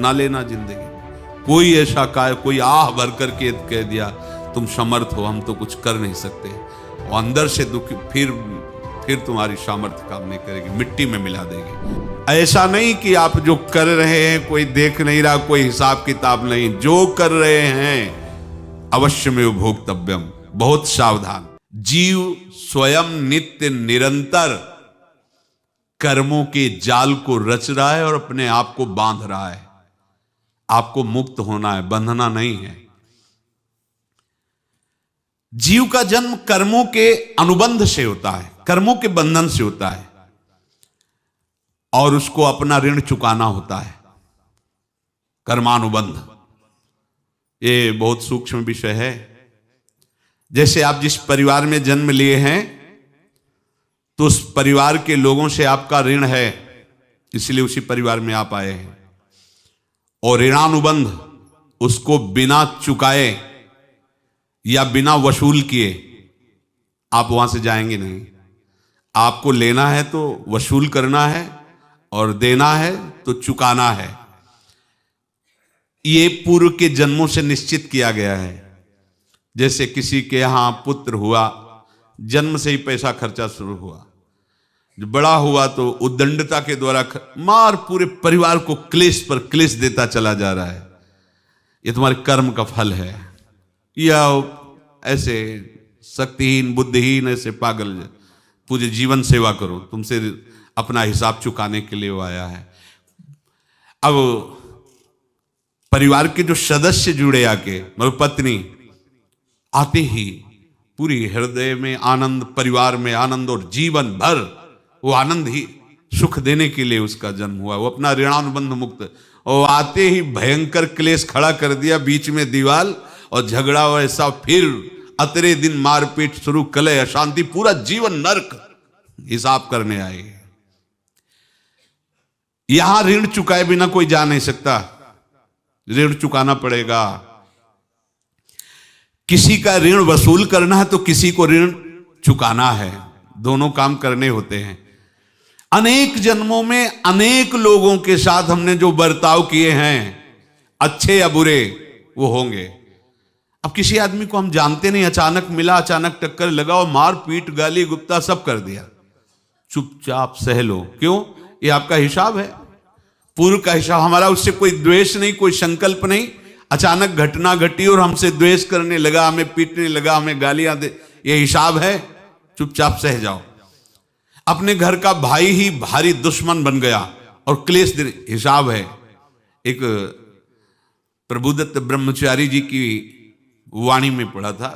बना लेना जिंदगी। कोई ऐसा कोई आह भर करके कह दिया तुम समर्थ हो, हम तो कुछ कर नहीं सकते, और अंदर से दुखी, फिर तुम्हारी सामर्थ्य काम नहीं करेगी, मिट्टी में मिला देगी। ऐसा नहीं कि आप जो कर रहे हैं कोई देख नहीं रहा, कोई हिसाब किताब नहीं, जो कर रहे हैं अवश्य में भोक्तव्यम, बहुत सावधान। जीव स्वयं नित्य निरंतर कर्मों के जाल को रच रहा है और अपने आप को बांध रहा है। आपको मुक्त होना है, बंधना नहीं है। जीव का जन्म कर्मों के अनुबंध से होता है, कर्मों के बंधन से होता है, और उसको अपना ऋण चुकाना होता है। कर्मानुबंध ये बहुत सूक्ष्म विषय है। जैसे आप जिस परिवार में जन्म लिए हैं तो उस परिवार के लोगों से आपका ऋण है, इसलिए उसी परिवार में आप आए हैं, और ऋणानुबंध उसको बिना चुकाए या बिना वसूल किए आप वहां से जाएंगे नहीं। आपको लेना है तो वसूल करना है, और देना है तो चुकाना है। ये पूर्व के जन्मों से निश्चित किया गया है। जैसे किसी के यहां पुत्र हुआ, जन्म से ही पैसा खर्चा शुरू हुआ, जो बड़ा हुआ तो उद्दंडता के द्वारा मार पूरे परिवार को क्लेश पर क्लेश देता चला जा रहा है। ये तुम्हारे कर्म का फल है। या ऐसे शक्तिहीन बुद्धिहीन ऐसे पागल पूरे जीवन सेवा करो, तुमसे अपना हिसाब चुकाने के लिए वो आया है। अब परिवार के जो सदस्य जुड़े आके, मतलब पत्नी आते ही पूरी हृदय में आनंद, परिवार में आनंद, और जीवन भर वो आनंद ही सुख देने के लिए उसका जन्म हुआ। वो अपना ऋणानुबंध मुक्त, और आते ही भयंकर क्लेश खड़ा कर दिया, बीच में दीवाल और झगड़ा वैसा, फिर अतरे दिन मारपीट शुरू, कलह अशांति, पूरा जीवन नरक हिसाब करने आए। यहां ऋण चुकाए बिना कोई जा नहीं सकता, ऋण चुकाना पड़ेगा। किसी का ऋण वसूल करना है तो किसी को ऋण चुकाना है, दोनों काम करने होते हैं। अनेक जन्मों में अनेक लोगों के साथ हमने जो बर्ताव किए हैं, अच्छे या बुरे, वो होंगे। अब किसी आदमी को हम जानते नहीं, अचानक मिला, अचानक टक्कर लगा और मार पीट गाली गुप्ता सब कर दिया, चुपचाप सह लो। क्यों? ये आपका हिसाब है, पूर्व का हिसाब। हमारा उससे कोई द्वेष नहीं, कोई संकल्प नहीं, अचानक घटना घटी और हमसे द्वेष करने लगा, हमें पीटने लगा, हमें गालियां दे, ये हिसाब है, चुपचाप सह जाओ। अपने घर का भाई ही भारी दुश्मन बन गया और क्लेश दे, हिसाब है। एक प्रभुदत्त ब्रह्मचारी जी की वाणी में पढ़ा था,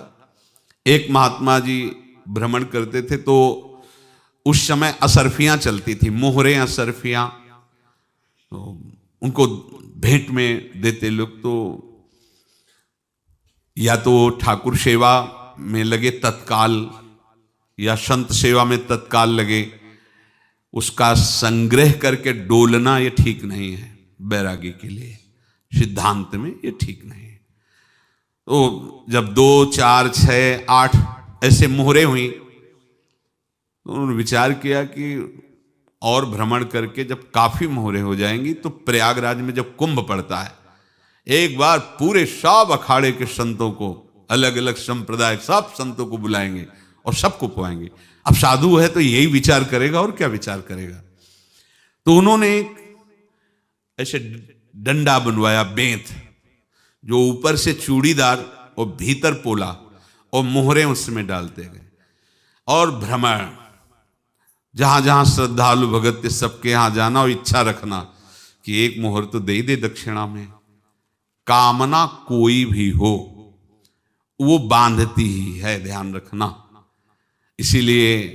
एक महात्मा जी भ्रमण करते थे तो उस समय असरफियां चलती थी, मोहरे असरफियां, तो उनको भेंट में देते लोग। तो या तो ठाकुर सेवा में लगे तत्काल, या संत सेवा में तत्काल लगे, उसका संग्रह करके डोलना ये ठीक नहीं है बैरागी के लिए, सिद्धांत में ये ठीक नहीं है। तो जब 2, 4, 6, 8 ऐसे मोहरे हुई तो उन्होंने विचार किया कि और भ्रमण करके जब काफी मोहरे हो जाएंगी तो प्रयागराज में जब कुंभ पड़ता है, एक बार पूरे सब अखाड़े के संतों को, अलग अलग संप्रदाय सब संतों को बुलाएंगे और सबको पुआएंगे। अब साधु है तो यही विचार करेगा, और क्या विचार करेगा। तो उन्होंने ऐसे डंडा बनवाया, बेंत, जो ऊपर से चूड़ीदार और भीतर पोला, और मोहरे उसमें डालते गए, और भ्रमण, जहां जहां श्रद्धालु भगत थे सबके यहां जाना और इच्छा रखना कि एक मोहर तो दे ही दे दक्षिणा में। कामना कोई भी हो वो बांधती ही है, ध्यान रखना। इसीलिए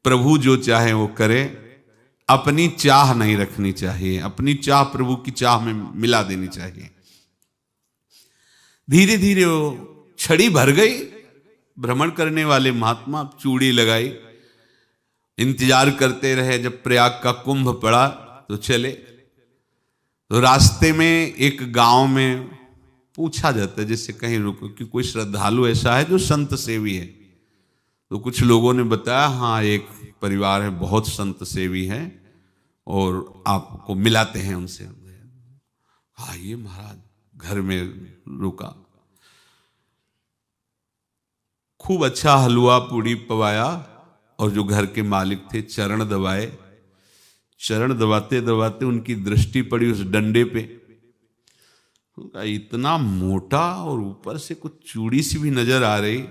प्रभु जो चाहे वो करे, अपनी चाह नहीं रखनी चाहिए, अपनी चाह प्रभु की चाह में मिला देनी चाहिए। धीरे धीरे वो छड़ी भर गई, भ्रमण करने वाले महात्मा चूड़ी लगाई, इंतजार करते रहे। जब प्रयाग का कुंभ पड़ा तो चले। तो रास्ते में एक गांव में पूछा जाता है, जैसे कहीं रुको कि कोई श्रद्धालु ऐसा है जो संत सेवी है। तो कुछ लोगों ने बताया, हाँ एक परिवार है बहुत संत सेवी है और आपको मिलाते हैं उनसे। आइए महाराज, घर में रुका, खूब अच्छा हलवा पूड़ी पवाया, और जो घर के मालिक थे चरण दबाए। चरण दबाते दबाते उनकी दृष्टि पड़ी उस डंडे पे, इतना मोटा और ऊपर से कुछ चूड़ी सी भी नजर आ रही,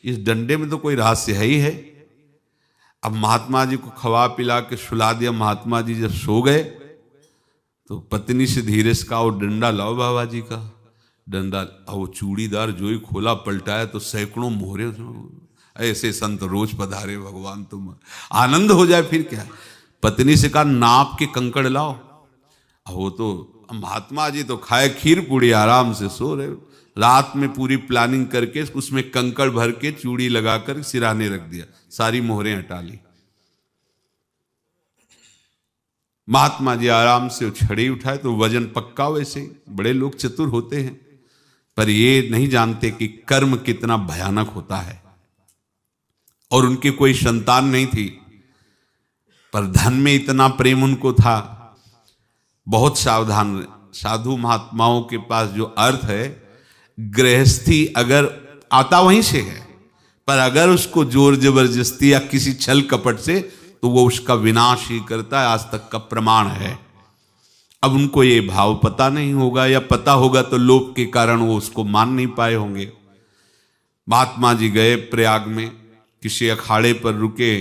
इस डंडे में तो कोई रहस्य है ही है। अब महात्मा जी को खवा पिला के सुला दिया। महात्मा जी जब सो गए तो पत्नी से धीरे से कहा, वो डंडा लाओ बाबा जी का डंडा। और वो चूड़ीदार जो ही खोला पलटाया तो सैकड़ों मोहरे। ऐसे संत रोज पधारे भगवान, तुम आनंद हो जाए फिर क्या। पत्नी से कहा, नाप के कंकड़ लाओ। अब वो तो महात्मा जी तो खाए खीर पूड़ी, आराम से सो रहे। रात में पूरी प्लानिंग करके उसमें कंकड़ भर के चूड़ी लगाकर सिराने रख दिया, सारी मोहरें हटा ली। महात्मा जी आराम से छड़ी उठाए तो वजन पक्का। वैसे बड़े लोग चतुर होते हैं, पर ये नहीं जानते कि कर्म कितना भयानक होता है। और उनकी कोई संतान नहीं थी, पर धन में इतना प्रेम उनको था। बहुत सावधान। साधु महात्माओं के पास जो अर्थ है, गृहस्थी अगर आता वहीं से है, पर अगर उसको जोर जबरदस्ती या किसी छल कपट से, तो वो उसका विनाश ही करता है। आज तक का प्रमाण है। अब उनको ये भाव पता नहीं होगा, या पता होगा तो लोभ के कारण वो उसको मान नहीं पाए होंगे। महात्मा जी गए प्रयाग में, किसी अखाड़े पर रुके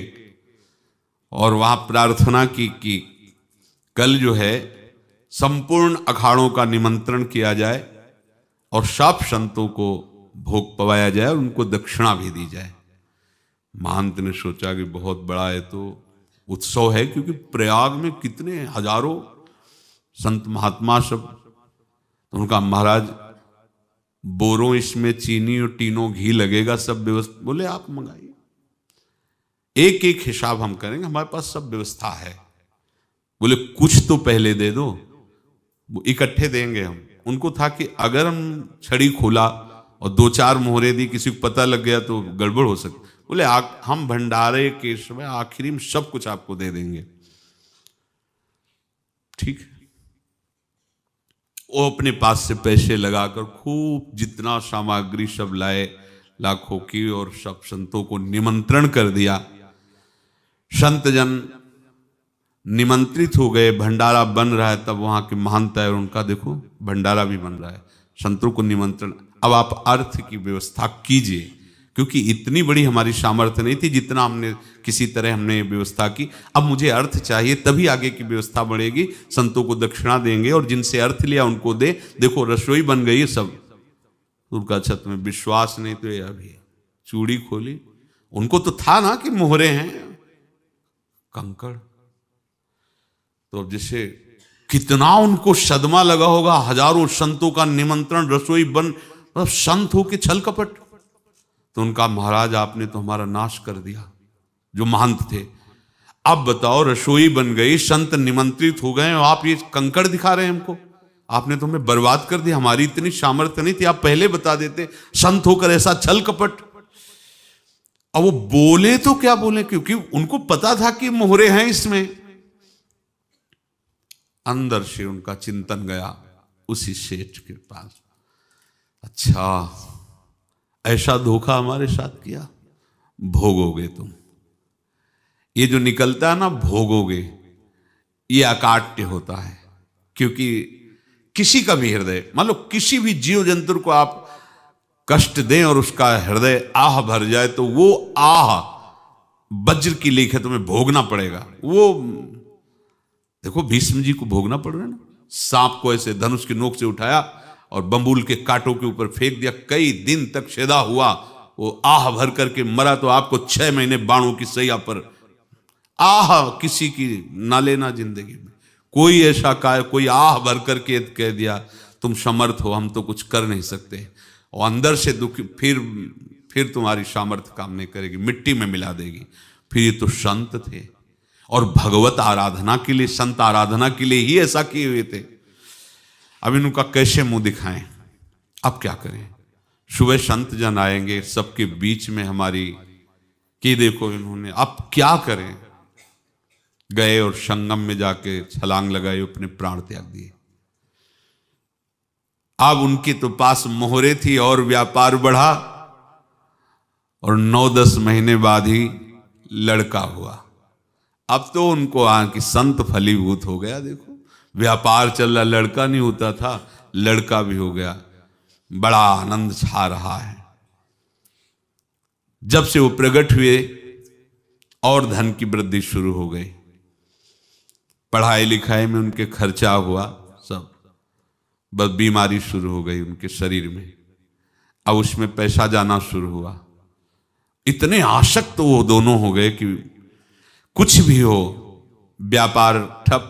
और वहां प्रार्थना की कि कल जो है संपूर्ण अखाड़ों का निमंत्रण किया जाए और सब संतों को भोग पवाया जाए और उनको दक्षिणा भी दी जाए। महंत ने सोचा कि बहुत बड़ा है तो उत्सव है, क्योंकि प्रयाग में कितने हजारों संत महात्मा सब। तो उनका महाराज बोरों इसमें चीनी और टीनों घी लगेगा, सब व्यवस्था। बोले आप मंगाइए, एक एक हिसाब हम करेंगे, हमारे पास सब व्यवस्था है। बोले कुछ तो पहले दे दो, वो इकट्ठे देंगे हम। उनको था कि अगर हम छड़ी खोला और दो चार मोहरे दी, किसी को पता लग गया तो गड़बड़ हो सकती। बोले हम भंडारे के समय आखिरी में सब कुछ आपको दे देंगे। ठीक है। वो अपने पास से पैसे लगाकर खूब जितना सामग्री सब लाए, लाखों की, और सब संतों को निमंत्रण कर दिया। संत जन निमंत्रित हो गए, भंडारा बन रहा है। तब वहां के महंत है और उनका देखो भंडारा भी बन रहा है, संतों को निमंत्रण। अब आप अर्थ की व्यवस्था कीजिए, क्योंकि इतनी बड़ी हमारी सामर्थ्य नहीं थी जितना हमने किसी तरह हमने व्यवस्था की। अब मुझे अर्थ चाहिए, तभी आगे की व्यवस्था बढ़ेगी। संतों को दक्षिणा देंगे और जिनसे अर्थ लिया उनको दे। देखो रसोई बन गई सब। उनका छत में विश्वास नहीं तो ये अभी चूड़ी खोली। उनको तो था ना कि मोहरे हैं, कंकड़। तो अब जैसे कितना उनको सदमा लगा होगा, हजारों संतों का निमंत्रण, रसोई बन, मतलब संत हो के छल कपट। तो उनका महाराज आपने तो हमारा नाश कर दिया, जो महंत थे। अब बताओ रसोई बन गई, संत निमंत्रित हो गए और आप ये कंकड़ दिखा रहे हैं हमको। आपने तो हमें बर्बाद कर दिया, हमारी इतनी सामर्थ्य नहीं थी, आप पहले बता देते। संत होकर ऐसा छल कपट। अब वो बोले तो क्या बोले, क्योंकि उनको पता था कि मोहरे हैं इसमें। अंदर से उनका चिंतन गया उसी सेठ के पास, अच्छा ऐसा धोखा हमारे साथ किया, भोगोगे तुम। ये जो निकलता है ना भोगोगे, ये अकाट्य होता है। क्योंकि किसी का भी हृदय, मान लो किसी भी जीव जंतु को आप कष्ट दें और उसका हृदय आह भर जाए, तो वो आह वज्र की लेख है, तुम्हें भोगना पड़ेगा। वो देखो भीष्म जी को भोगना पड़ रहा है ना। सांप को ऐसे धनुष की नोक से उठाया और बंबूल के कांटों के ऊपर फेंक दिया, कई दिन तक शेदा हुआ, वो आह भर करके मरा। तो आपको 6 महीने बाणों की सैया पर आह किसी की ना लेना जिंदगी में। कोई ऐसा कोई आह भर करके कह दिया तुम समर्थ हो, हम तो कुछ कर नहीं सकते, और अंदर से दुखी, फिर तुम्हारी सामर्थ्य काम नहीं करेगी, मिट्टी में मिला देगी। फिर ये तो संत थे और भगवत आराधना के लिए, संत आराधना के लिए ही ऐसा किए हुए थे। अब इनका कैसे मुंह दिखाएं, अब क्या करें। सुबह संत जन आएंगे, सबके बीच में हमारी कि देखो इन्होंने, अब क्या करें। गए और संगम में जाके छलांग लगाई, अपने प्राण त्याग दिए। अब उनके तो पास मोहरे थी और व्यापार बढ़ा और 9-10 महीने बाद ही लड़का हुआ। अब तो उनको कि संत फलीभूत हो गया। देखो व्यापार चल रहा, लड़का नहीं होता था, लड़का भी हो गया, बड़ा आनंद छा रहा है। जब से वो प्रकट हुए और धन की वृद्धि शुरू हो गई, पढ़ाई लिखाई में उनके खर्चा हुआ सब, बस बीमारी शुरू हो गई उनके शरीर में, अब उसमें पैसा जाना शुरू हुआ। इतने आसक्त वो दोनों हो गए कि कुछ भी हो, व्यापार ठप,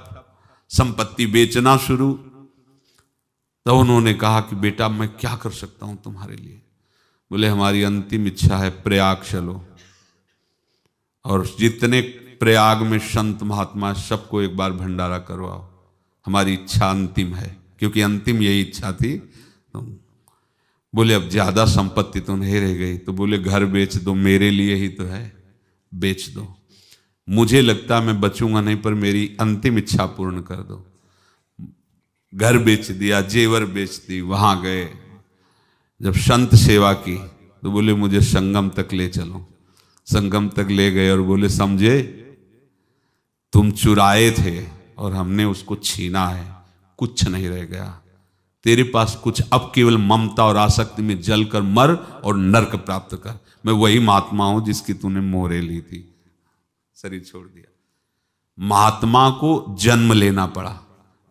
संपत्ति बेचना शुरू। तो उन्होंने कहा कि बेटा मैं क्या कर सकता हूं तुम्हारे लिए? बोले हमारी अंतिम इच्छा है प्रयाग चलो, और जितने प्रयाग में संत महात्मा सबको एक बार भंडारा करवाओ, हमारी इच्छा अंतिम है, क्योंकि अंतिम यही इच्छा थी। बोले अब ज्यादा संपत्ति तो नहीं रह गई, तो बोले घर बेच दो, मेरे लिए ही तो है, बेच दो। मुझे लगता मैं बचूंगा नहीं, पर मेरी अंतिम इच्छा पूर्ण कर दो। घर बेच दिया, जेवर बेच दी। वहां गए, जब संत सेवा की तो बोले मुझे संगम तक ले चलो। संगम तक ले गए और बोले समझे तुम चुराए थे और हमने उसको छीना है, कुछ नहीं रह गया तेरे पास कुछ, अब केवल ममता और आसक्ति में जलकर मर और नरक प्राप्त कर। मैं वही महात्मा हूं जिसकी तूने मोहरे ली थी, शरीर छोड़ दिया। महात्मा को जन्म लेना पड़ा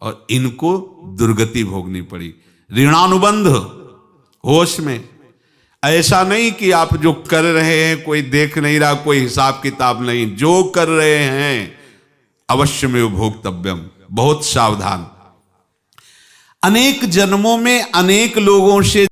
और इनको दुर्गति भोगनी पड़ी। ऋणानुबंध होश में, ऐसा नहीं कि आप जो कर रहे हैं कोई देख नहीं रहा, कोई हिसाब किताब नहीं, जो कर रहे हैं अवश्य में भोक्तव्यम, बहुत सावधान। अनेक जन्मों में अनेक लोगों से